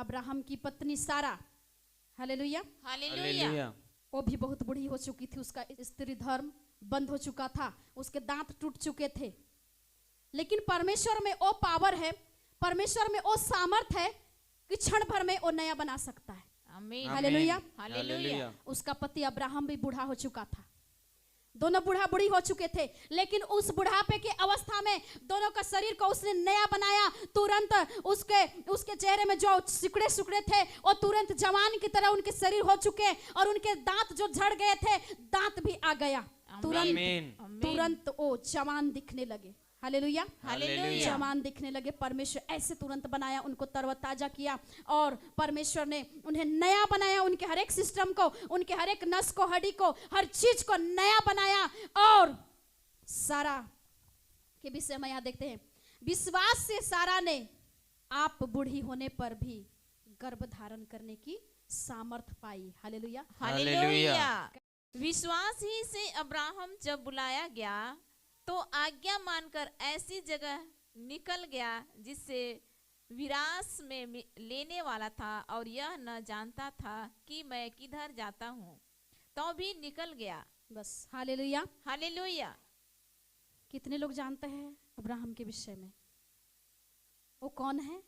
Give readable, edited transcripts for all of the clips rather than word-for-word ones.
Abraham की पत्नी सारा, हालेलुया, हालेलुया। वो भी बहुत बूढ़ी हो चुकी थी, उसका स्त्री धर्म बंद हो चुका था, उसके दांत टूट चुके थे। लेकिन परमेश्वर में वो पावर है, परमेश्वर में वो सामर्थ है कि क्षण भर में वो नया बना सकता है। आमीन। हालेलुया। हालेलुया। उसका पति अब्राहम भी बूढ़ा हो चुका था, दोनों बूढ़ा बूढ़ी हो चुके थे, लेकिन उस बुढ़ापे की अवस्था में दोनों का शरीर को उसने नया बनाया। तुरंत उसके चेहरे में जो सिकुड़े सिकुड़े थे वो तुरंत जवान की तरह उनके शरीर हो चुके, और उनके दांत जो झड़ गए थे दांत भी आ गया। तुरंत वो जवान दिखने लगे। Hallelujah, hallelujah. जवान दिखने लगे। परमेश्वर ऐसे तुरंत बनाया, उनको तरोताजा किया, और परमेश्वर ने उन्हें नया बनाया, उनके हर एक सिस्टम को, उनके हर एक नस को, हड्डी को, हर चीज को नया बनाया। और सारा के विषय में यहाँ देखते हैं, विश्वास से सारा ने आप बूढ़ी होने पर भी गर्भ धारण करने की सामर्थ पाई। Hallelujah, hallelujah. विश्वास ही से अब्राहम जब बुलाया गया तो आज्ञा मानकर ऐसी जगह निकल गया जिससे विरास में लेने वाला था, और यह न जानता था कि मैं किधर जाता हूँ, तो भी निकल गया। बस। Hallelujah, hallelujah. कितने लोग जानते हैं अब्राहम के विषय में? वो कौन है?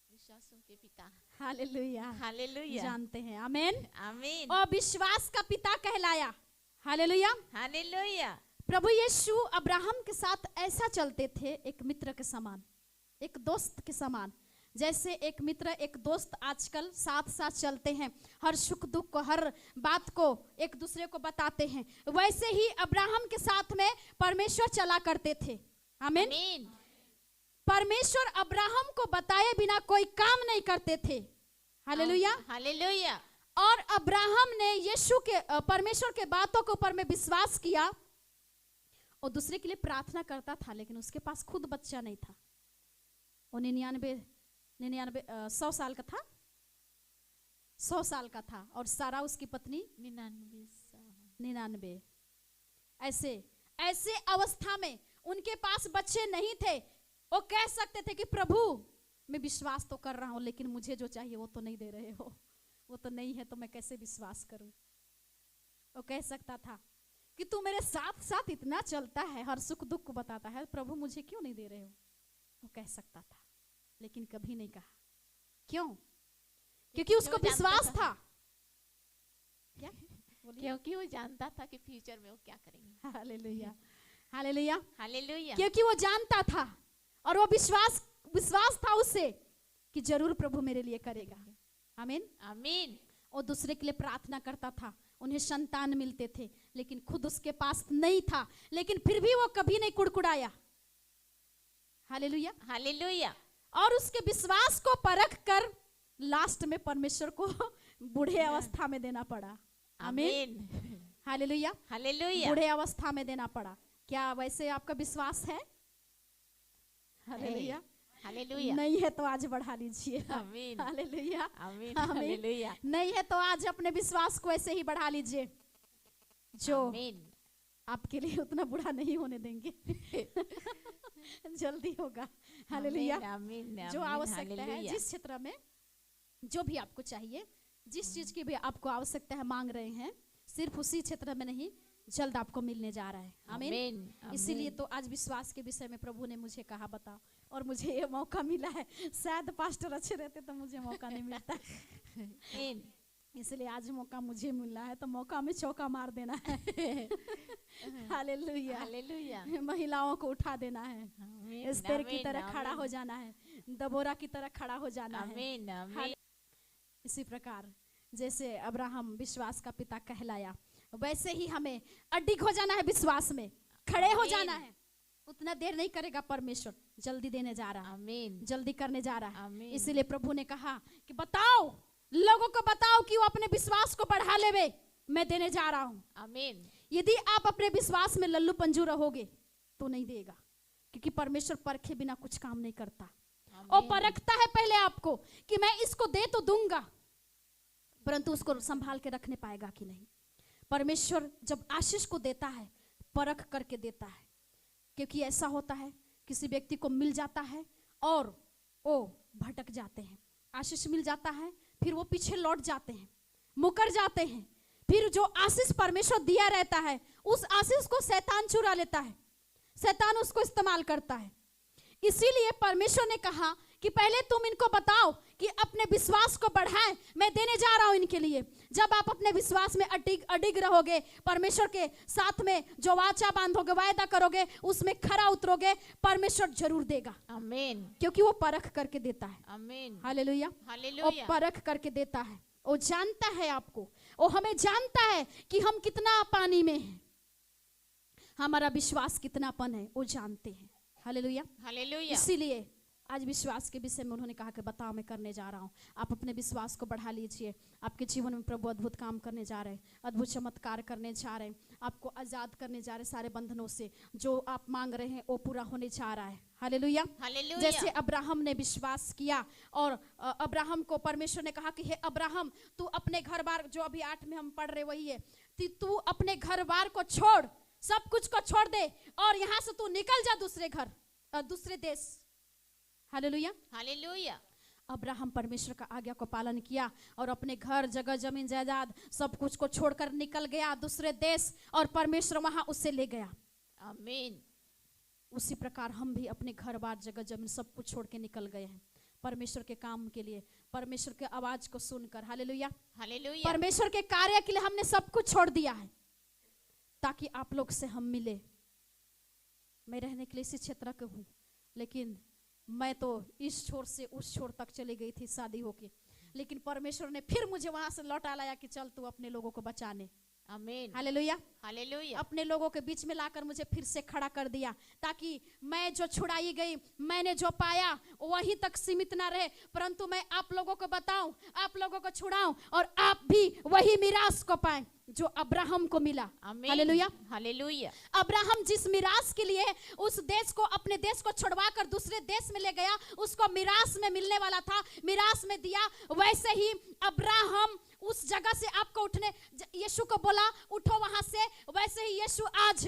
विश्वासों के पिता। Hallelujah, hallelujah. जानते हैं। आमीन, आमीन। और विश्वास का पिता कहलाया। Hallelujah, hallelujah. प्रभु यीशु अब्राहम के साथ ऐसा चलते थे, एक मित्र के समान, एक दोस्त के समान। जैसे एक मित्र एक दोस्त आजकल साथ साथ चलते हैं, हर सुख दुख को, हर बात को एक दूसरे को बताते हैं, वैसे ही अब्राहम के साथ में परमेश्वर चला करते थे। आमीन। परमेश्वर अब्राहम को बताए बिना कोई काम नहीं करते थे। Hallelujah, hallelujah. और अब्राहम ने यीशु के, परमेश्वर के बातों के ऊपर में विश्वास किया और दूसरे के लिए प्रार्थना करता था, लेकिन उसके पास खुद बच्चा नहीं था। वो 100 साल का था, 100 साल का था, और सारा उसकी पत्नी 99। ऐसे अवस्था में उनके पास बच्चे नहीं थे। वो कह सकते थे कि प्रभु मैं विश्वास तो कर रहा हूं, लेकिन मुझे जो चाहिए वो तो नहीं दे रहे हो, वो तो नहीं है, तो मैं कैसे विश्वास करूं। वो कह सकता था कि तू मेरे साथ साथ इतना चलता है, हर सुख दुख को बताता है, प्रभु मुझे क्यों नहीं दे रहे हो। वो कह सकता था, लेकिन कभी नहीं कहा। क्यों? क्योंकि उसको विश्वास था। क्या? क्योंकि वो जानता था कि फ्यूचर में वो क्या करेंगे। Hallelujah, hallelujah, hallelujah. क्योंकि वो जानता था, और वो विश्वास था उससे कि जरूर प्रभु मेरे लिए करेगा। आमीन, आमीन। वो दूसरे के लिए प्रार्थना करता था, उन्हें संतान मिलते थे, लेकिन खुद उसके पास नहीं था, लेकिन फिर भी वो कभी नहीं कुड़कुड़ाया। Hallelujah, hallelujah. और उसके विश्वास को परख कर लास्ट में परमेश्वर को बूढ़े अवस्था में देना पड़ा। आमीन, हालेलुया, हालेलुया। बूढ़े अवस्था में देना पड़ा। क्या वैसे आपका विश्वास है? Hallelujah, hallelujah. नहीं है तो आज बढ़ा लीजिए। आमीन, हालेलुया, आमीन, आमीन। हालेलुया। नहीं है तो आज अपने विश्वास को ऐसे ही बढ़ा लीजिए, जो आमीन। आपके लिए उतना बुरा नहीं होने देंगे। जल्दी होगा। हालेलुया, आमीन, जो आवश्यकता है, जिस क्षेत्र में जो भी आपको चाहिए, जिस चीज की भी आपको आवश्यकता है, मांग रहे हैं, सिर्फ उसी क्षेत्र में नहीं, जल्द आपको मिलने जा रहा है। आमीन। इसीलिए तो आज विश्वास के विषय में प्रभु ने मुझे कहा बताओ, और मुझे ये मौका मिला है। शायद पास्टर अच्छे रहते तो मुझे मौका नहीं मिलता। इसलिए आज मौका मुझे मिला है, तो मौका में चौका मार देना है। Hallelujah, hallelujah. महिलाओं को उठा देना है, एस्तेर की तरह खड़ा हो जाना है, दबोरा की तरह खड़ा हो जाना है। आमीन, आमीन। इसी प्रकार जैसे अब्राहम विश्वास का पिता कहलाया, वैसे ही हमें अडिग हो जाना है, विश्वास में खड़े हो जाना है। उतना देर नहीं करेगा परमेश्वर, जल्दी देने जा रहा है। आमीन, जल्दी करने जा रहा है। आमीन। इसीलिए प्रभु ने कहा कि बताओ, लोगों को बताओ कि वो अपने विश्वास को बढ़ा लेवे, मैं देने जा रहा हूं। आमीन। यदि आप अपने विश्वास में लल्लू पंजू रहोगे तो नहीं देगा, क्योंकि परमेश्वर परखे बिना कुछ काम नहीं करता। और परखता है पहले आपको कि मैं इसको दे तो दूंगा, परंतु उसको संभाल के रखने पाएगा कि नहीं। परमेश्वर जब आशीष को देता है, परख करके देता है, क्योंकि ऐसा होता है किसी व्यक्ति को मिल जाता है और वो भटक जाते हैं, आशीष मिल जाता है, फिर वो पीछे लौट जाते हैं, मुकर जाते हैं। फिर जो आशीष परमेश्वर दिया रहता है, उस आशीष को शैतान चुरा लेता है, शैतान उसको इस्तेमाल करता है। इसीलिए परमेश्वर ने कहा कि पहले तुम इनको बताओ कि अपने विश्वास को बढ़ाएं, मैं देने जा रहा हूं इनके लिए। जब आप अपने विश्वास में अडिग रहोगे, परमेश्वर के साथ में जो वाचा बांधोगे, वायदा करोगे, उसमें खरा उतरोगे, परमेश्वर जरूर देगा। आमीन। क्योंकि वो परख करके देता है। आमीन। हालेलुया। वो हालेलुया। परख करके देता है, वो जानता है आपको, वो हमें जानता है कि हम कितना पानी में हैं, हमारा विश्वास कितनापन है, वो जानते हैं। हालेलुया। हालेलुया। इसीलिए आज विश्वास के विषय में उन्होंने कहा कि बताओ मैं करने जा रहा हूँ। आप अपने विश्वास को बढ़ा लीजिए। आपके जीवन में प्रभु अद्भुत काम करने जा रहे हैं, अद्भुत चमत्कार करने जा रहे हैं, आपको आजाद करने जा रहे हैं सारे बंधनों से। जो आप मांग रहे हैं वो पूरा होने जा रहा है। हालेलुया। हालेलुया। जैसे अब्राहम ने विश्वास किया और अब्राहम को परमेश्वर ने कहा कि हे अब्राहम, तू अपने घर बार, जो अभी 8 में हम पढ़ रहे वही है, तू अपने घर बार को छोड़, सब कुछ को छोड़ दे और यहाँ से तू निकल जा दूसरे घर, दूसरे देश। हालेलुया। हालेलुया। अब्राहम परमेश्वर का आज्ञा को पालन किया और अपने घर, जगह, जमीन, जायदाद सब कुछ को छोड़कर निकल गया दूसरे देश, और परमेश्वर वहां उससे ले गया। आमीन। उसी प्रकार हम भी अपने घर बार, जगह, जमीन सब कुछ छोड़ के निकल गए हैं परमेश्वर के काम के लिए, परमेश्वर के आवाज को सुनकर। हालेलुया। हालेलुया। परमेश्वर के कार्य के लिए हमने सब कुछ छोड़ दिया है ताकि आप लोग से हम मिले। मैं रहने के लिए इसी क्षेत्र के हूँ, लेकिन मैं तो इस छोर से उस छोर तक चली गई थी शादी होके, लेकिन परमेश्वर ने फिर मुझे वहां से लौटा लाया कि चल तू अपने लोगों को बचाने। आमीन। हालेलुया। हालेलुया। अपने लोगों के बीच में लाकर मुझे फिर से खड़ा कर दिया, ताकि मैं जो छुड़ाई गई, मैंने जो पाया वहीं तक सीमित ना रहे, परंतु मैं आप लोगों को बताऊं, आप लोगों को छुड़ाऊं और आप भी वही मिरास को पाएं जो अब्राहम को मिला। हालेलुया। हालेलुया। अब्राहम जिस मिरास के लिए उस देश को, अपने देश को छुड़वा कर दूसरे देश में ले गया, उसको मिरास में मिलने वाला था, मिरास में दिया। वैसे ही अब्राहम उस जगह से आपको उठने, यीशु को बोला उठो वहां से, वैसे ही यीशु आज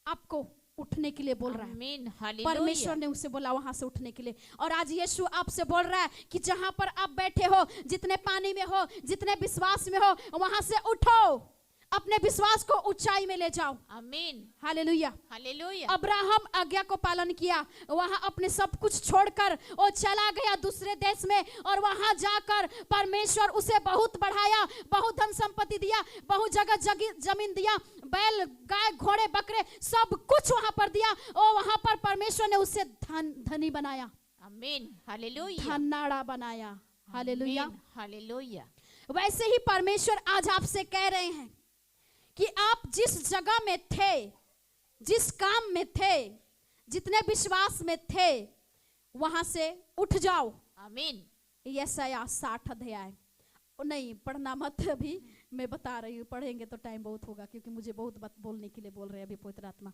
आपको उठने के लिए बोल रहा है। आमीन। हालेलुया। परमेश्वर ने उसे बोला वहां से उठने के लिए, और आज यीशु आपसे बोल रहा है कि जहां पर आप बैठे हो, जितने पानी में हो, जितने विश्वास में हो, वहां से उठो, अपने विश्वास को ऊंचाई में ले जाओ। आमीन। हालेलुया। हालेलुया। अब्राहम आज्ञा को पालन किया, वहां अपने सब कुछ छोड़कर वो चला गया दूसरे देश में, और वहां जाकर परमेश्वर उसे बहुत बढ़ाया, बहुत धन संपत्ति दिया, बहुत जगह जमीन दिया, बैल, गाय, घोड़े, बकरे सब कुछ वहां पर दिया, और वहां पर परमेश्वर ने उसे धनी बनाया। आमीन। हालेलुया। धनाड़ा बनाया। हालेलुया। हालेलुया। वैसे ही परमेश्वर आज आपसे कह रहे हैं कि आप जिस जगह में थे, जिस काम में थे, जितने विश्वास में थे, वहां से उठ जाओ। आमीन। यशायाह 60 अध्याय, नहीं पढ़ना मत, अभी मैं बता रही हूँ, पढ़ेंगे तो टाइम बहुत होगा, क्योंकि मुझे बहुत बात बोलने के लिए बोल रहे हैं अभी पवित्र आत्मा,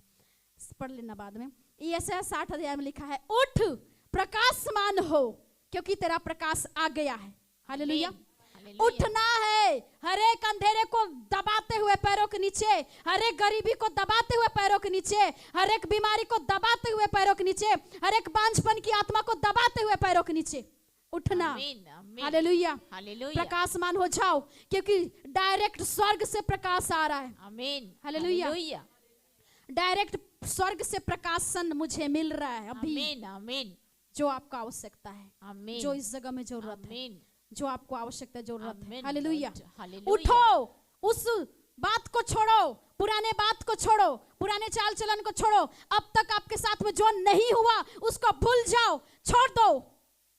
पढ़ लेना बाद में। यशायाह 60 अध्याय में लिखा है, उठ प्रकाशमान हो क्योंकि तेरा प्रकाश आ गया है। हालेलुया। उठना है, हर एक अंधेरे को दबाते हुए पैरों के नीचे, हर एक गरीबी को दबाते हुए पैरों के नीचे, हर एक बीमारी को दबाते हुए पैरों के नीचे, हर एक बांझपन की आत्मा को दबाते हुए पैरों के नीचे उठना। हालेलुया। हालेलुया। प्रकाशमान हो जाओ क्योंकि डायरेक्ट स्वर्ग से प्रकाश आ रहा है। आमीन। हालेलुया। डायरेक्ट स्वर्ग से प्रकाशन मुझे मिल रहा है अभी। आमीन। आमीन। जो आपको आवश्यकता है, आमीन। जो इस जगह में जरूरत है, आमीन। जो आपको आवश्यकता जरूरत है। आमीन। हालेलुया। हालेलुया। उठो, उस बात को छोड़ो, पुराने बात को छोड़ो, पुराने चाल चलन को छोड़ो, अब तक आपके साथ में जो नहीं हुआ उसको भूल जाओ, छोड़ दो,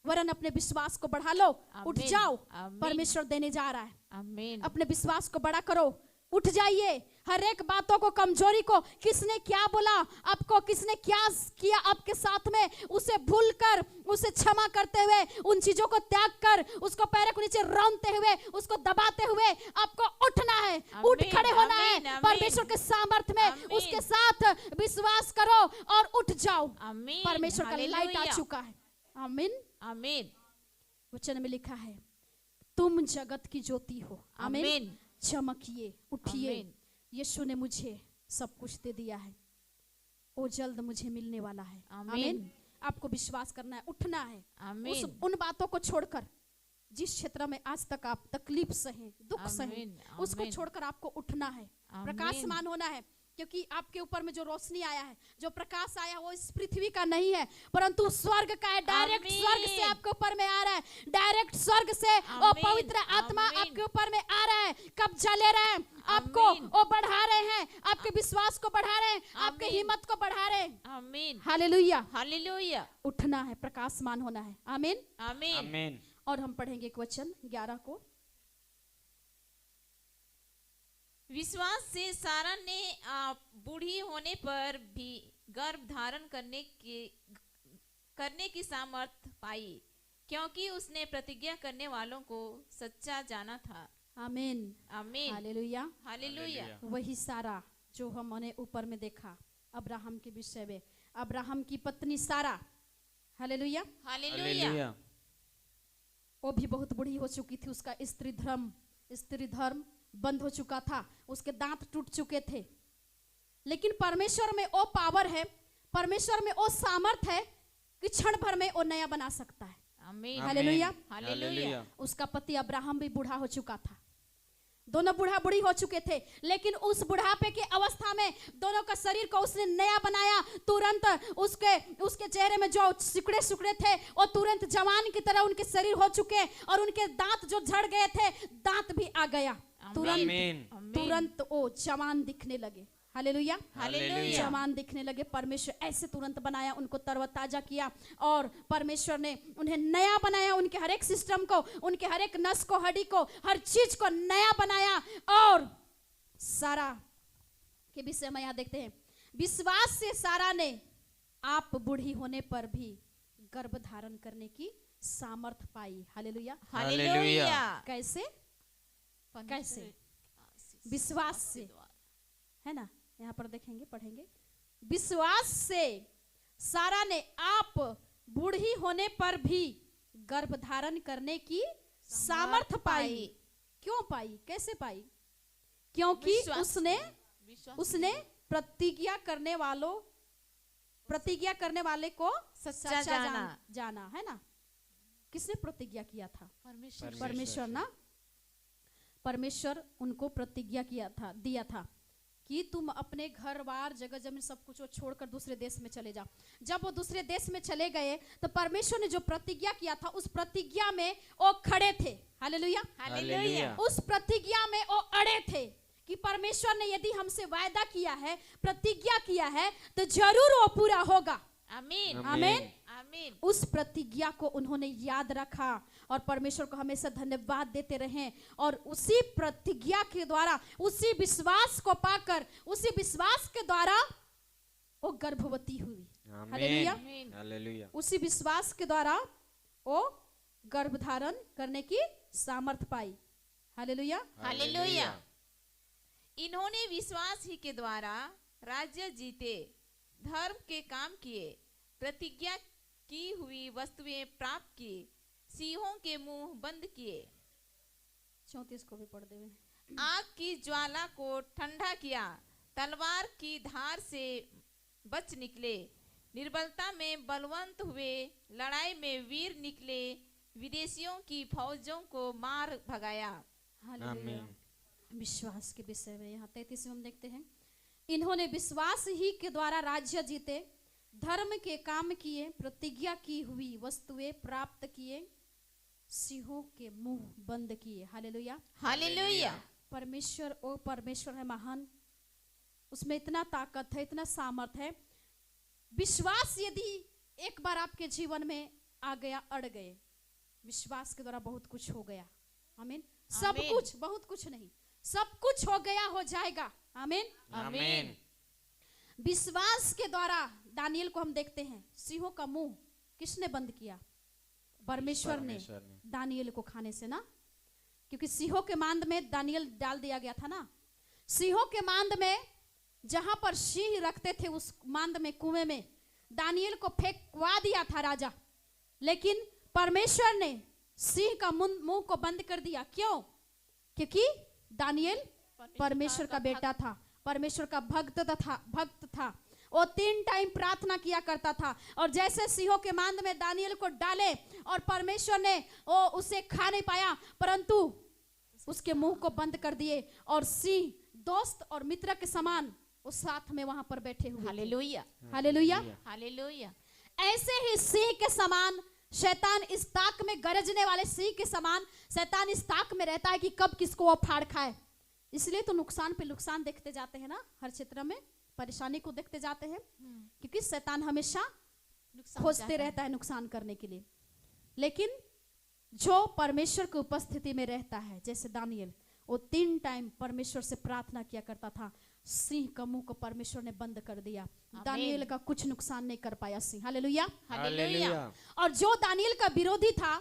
वरन अपने विश्वास को बढ़ा लो। उठ जाओ, परमेश्वर देने जा रहा है। आमीन। अपने विश्वास को बड़ा करो, उठ जाइए। हर एक बातों को, कमजोरी को, किसने क्या बोला आपको, किसने क्या किया आपके साथ में, उसे भूलकर, उसे क्षमा करते हुए, उन चीजों को त्याग कर, उसको पैरों के नीचे रौंदते हुए, उसको दबाते हुए आपको उठना है, उठ खड़े होना है परमेश्वर के सामर्थ्य में, उसके साथ विश्वास करो और उठ जाओ। परमेश्वर का लाइट आ चुका है। आमीन। आमीन। वचन में लिखा है, तुम जगत की ज्योति हो। आमीन। चमकिए, उठिए, यीशु ने मुझे सब कुछ दे दिया है, वो जल्द मुझे मिलने वाला है। आमीन। आपको विश्वास करना है, उठना है, उन बातों को छोड़कर जिस क्षेत्र में आज तक आप तकलीफ सहे, दुख सहे, आमीन, उसको आमीन। छोड़कर आपको उठना है, प्रकाशमान होना है। क्योंकि आपके ऊपर में जो रोशनी आया है, जो प्रकाश आया है, वो इस पृथ्वी का नहीं है, परंतु स्वर्ग का है। डायरेक्ट आमीन। स्वर्ग से आपके ऊपर में आ रहा है, डायरेक्ट स्वर्ग से वो आमीन, पवित्र आत्मा आमीन। आपके ऊपर में आ रहा है। कब्जा ले रहे हैं आपको, आमीन। वो बढ़ा रहे हैं, आपके विश्वास को बढ़ा रहे हैं, आपके आमीन। हिम्मत को बढ़ा रहे हैं। आमीन, हालेलुया। हालेलुया, उठना है, प्रकाशमान होना है। आमीन। आमीन। आमीन। और हम पढ़ेंगे एक वचन 11 को। विश्वास से सारा ने बूढ़ी होने पर भी गर्भ धारण करने की सामर्थ पाई, क्योंकि उसने प्रतिज्ञा करने वालों को सच्चा जाना था। आमीन। आमीन, हालेलुया। हालेलुया, वही सारा जो हमने ऊपर में देखा अब्राहम के विषय में, अब्राहम की पत्नी सारा, हालेलुया, हालेलुया, वो भी बहुत बूढ़ी हो चुकी थी। उसका स्त्री धर्म बंद हो चुका था, उसके दांत टूट चुके थे। लेकिन परमेश्वर में वो पावर है, परमेश्वर में वो सामर्थ है कि क्षण भर में वो नया बना सकता है। आमीन, हालेलुया। हालेलुया, उसका पति अब्राहम भी बूढ़ा हो चुका था, दोनों बूढ़ा बूढ़ी हो चुके थे। लेकिन उस बुढ़ापे की अवस्था में दोनों का शरीर को उसने नया बनाया। तुरंत उसके चेहरे में जो सिकुड़े सिकुड़े थे वो तुरंत जवान की तरह उनके शरीर हो चुके, और उनके दांत जो झड़ गए थे, दांत भी आ गया। आमीन। तुरंत वो जवान दिखने लगे। हालेलुया, हालेलुया, जवान दिखने लगे। परमेश्वर ऐसे तुरंत बनाया, उनको तरोताजा किया, और परमेश्वर ने उन्हें नया बनाया। उनके हर एक सिस्टम को, उनके हर एक नस को, हड्डी को, हर चीज को नया बनाया। और सारा के विषय में यहाँ देखते हैं, विश्वास से सारा ने आप बूढ़ी होने पर भी गर्भ धारण करने की सामर्थ पाई। हालेलुया। हालेलुया। कैसे? कैसे? विश्वास से, है ना? यहाँ पर देखेंगे, पढ़ेंगे। विश्वास से सारा ने आप बूढ़ी होने पर भी गर्भ धारण करने की सामर्थ पाई। क्यों पाई? कैसे पाई? क्योंकि विश्वास उसने प्रतिज्ञा करने वाले को सच्चा जाना, है ना? किसने प्रतिज्ञा किया था? परमेश्वर ना। परमेश्वर उनको प्रतिज्ञा दिया था कि तुम अपने घर बार जगह जमीन सब कुछ छोड़कर दूसरे देश में चले जाओ। जब वो दूसरे देश में चले गए तो परमेश्वर ने जो प्रतिज्ञा किया था, उस प्रतिज्ञा में वो खड़े थे। हालेलुया, हालेलुया, उस प्रतिज्ञा में वो अड़े थे कि परमेश्वर ने यदि हमसे वायदा किया है, प्रतिज्ञा किया है, तो जरूर वो पूरा होगा। आमीन, आमीन। आमीन। उस प्रतिज्ञा को उन्होंने याद रखा और परमेश्वर को हमेशा धन्यवाद देते रहे, और उसी प्रतिज्ञा के द्वारा, उसी विश्वास को पाकर, उसी विश्वास के द्वारा वो गर्भवती हुई। Hallelujah, hallelujah. उसी विश्वास के द्वारा वो गर्भ धारण करने की सामर्थ पाई। Hallelujah, hallelujah. इन्होंने विश्वास ही के द्वारा राज्य जीते, धर्म के काम किए, प्रतिज्ञा की हुई वस्तुएं प्राप्त की, सिंहों के मुंह बंद किए, 34 को भी पढ़ देवे। आग की ज्वाला को ठंडा किया, तलवार की धार से बच निकले, निर्बलता में बलवंत हुए, लड़ाई में वीर निकले, विदेशियों की फौजों को मार भगाया। हालेलुया। विश्वास के विषय में यहाँ 33 में हम देखते हैं, इन्होंने विश्वास ही के द्वारा राज्य जीते, धर्म के काम किए, प्रतिज्ञा की हुई वस्तुएं प्राप्त किए, सिंहों के मुंह बंद किए। Hallelujah, hallelujah. परमेश्वर है महान, उसमें इतना ताकत है, इतना सामर्थ है। विश्वास यदि एक बार आपके जीवन में आ गया, अड़ गए, विश्वास के द्वारा बहुत कुछ हो गया। आमीन। सब कुछ, बहुत कुछ नहीं, सब कुछ हो गया, हो जाएगा। आमीन, आमीन। विश्वास के द्वारा दानियल को हम देखते हैं, सिंहों का मुंह किसने बंद किया? परमेश्वर ने दानियल को खाने से ना, क्योंकि सिंहों के मांद में दानियल डाल दिया गया था ना। सिंहों के मांद में, जहां पर सिंह रखते थे, उस मांद में, कुएं में दानियल को फेंकवा दिया था राजा, लेकिन परमेश्वर ने सिंह का मुंह को बंद कर दिया। क्यों? क्योंकि दानियल परमेश्वर का बेटा था, परमेश्वर का भक्त था, वो 3 टाइम प्रार्थना किया करता था। और जैसे सिंहों के मांद में दानियल को डाले और परमेश्वर ने वो उसे खा नहीं पाया, परंतु उसके मुंह को बंद कर दिए और सिंह दोस्त और मित्र के समान वो साथ में वहां पर बैठे हुए। Hallelujah, hallelujah. हालेलुया। ऐसे ही सिंह के समान शैतान इस ताक में, गरजने वाले सिंह के समान शैतान इस ताक में रहता है कि कब किसको वो फाड़ खाए। इसलिए तो नुकसान पे नुकसान देखते जाते हैं ना, हर क्षेत्र में परेशानी को देखते जाते हैं, क्योंकि शैतान हमेशा खोजते रहता है नुकसान करने के लिए। लेकिन जो परमेश्वर की उपस्थिति में रहता है, जैसे दानियल, वो 3 टाइम परमेश्वर से प्रार्थना किया करता था, सिंह का मुंह को परमेश्वर ने बंद कर दिया। दानियल का कुछ नुकसान नहीं कर पाया सिंह। Hallelujah, hallelujah. और जो दानियल का विरोधी था,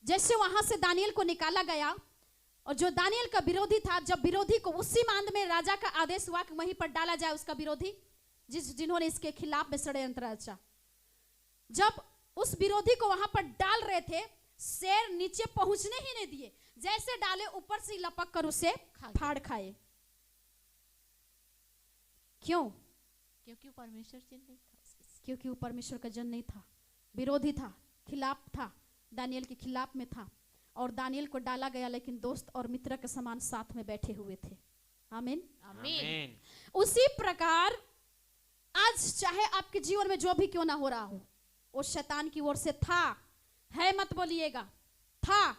जैसे वहां से दानियल को निकाला गया, और जो दानियल का विरोधी था, जब विरोधी को उसी मांद में राजा का आदेश हुआ कि वहीं पर डाला जाए उसका विरोधी, जिन्होंने इसके खिलाफ में षड्यंत्र रचा, जब उस विरोधी को वहां पर डाल रहे थे, शेर नीचे पहुंचने ही नहीं दिए, जैसे डाले ऊपर से लपक कर उसे फाड़ खाए। क्यों? क्योंकि परमेश्वर जन नहीं था, क्योंकि वो परमेश्वर का जन नहीं था, विरोधी था, खिलाफ था, दानियल के खिलाफ में था। और दानियल को डाला गया, लेकिन दोस्त और मित्र के समान साथ में बैठे हुए थे। आमीन, आमीन। उसी प्रकार आज चाहे आपके जीवन में जो भी क्यों ना हो रहा हो, वो शैतान की ओर से था, है मत बोलिएगा, था,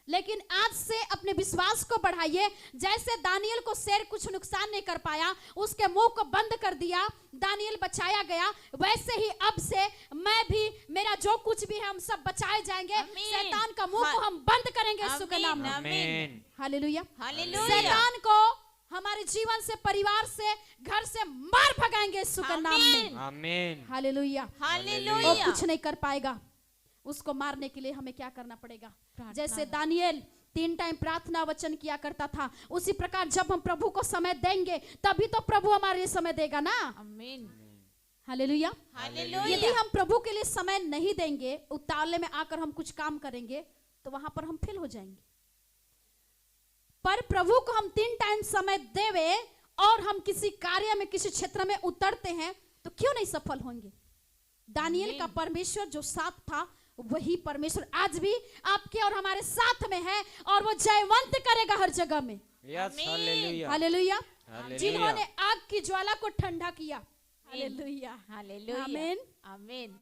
लेकिन आज से अपने विश्वास को बढ़ाइए। जैसे दानियल को शेर कुछ नुकसान नहीं कर पाया, उसके मुंह को बंद कर दिया, दानियल बचाया गया, वैसे ही अब से मैं भी, मेरा जो कुछ भी है, हम सब बचाए जाएंगे। शैतान का मुंह को हम बंद करेंगे यीशु के नाम में। आमीन। Hallelujah, hallelujah. शैतान को हमारे जीवन से, परिवार से, घर से मार भगाएंगे यीशु के नाम में। आमीन। Hallelujah, hallelujah. वो कुछ नहीं कर पाएगा। उसको मारने के लिए हमें क्या करना पड़ेगा? जैसे दानियल 3 टाइम प्रार्थना वचन किया करता था, उसी प्रकार जब हम प्रभु को समय देंगे, तभी तो प्रभु हमारे लिए समय देगा ना। आमीन। Hallelujah, hallelujah. यदि हम प्रभु के लिए समय नहीं देंगे, उतावले में आकर हम कुछ काम करेंगे, तो वहां पर हम फेल हो जाएंगे। पर प्रभु को हम 3 टाइम समय देवे और हम किसी कार्य में, किसी क्षेत्र में उतरते हैं, तो क्यों नहीं सफल होंगे? दानियल का परमेश्वर जो साथ था, वही परमेश्वर आज भी आपके और हमारे साथ में है, और वो जयवंत करेगा हर जगह में। Yes, hallelujah. हालेलुया। हालेलुया। जिन्होंने आग की ज्वाला को ठंडा किया। Hallelujah, hallelujah. आमीन, आमीन।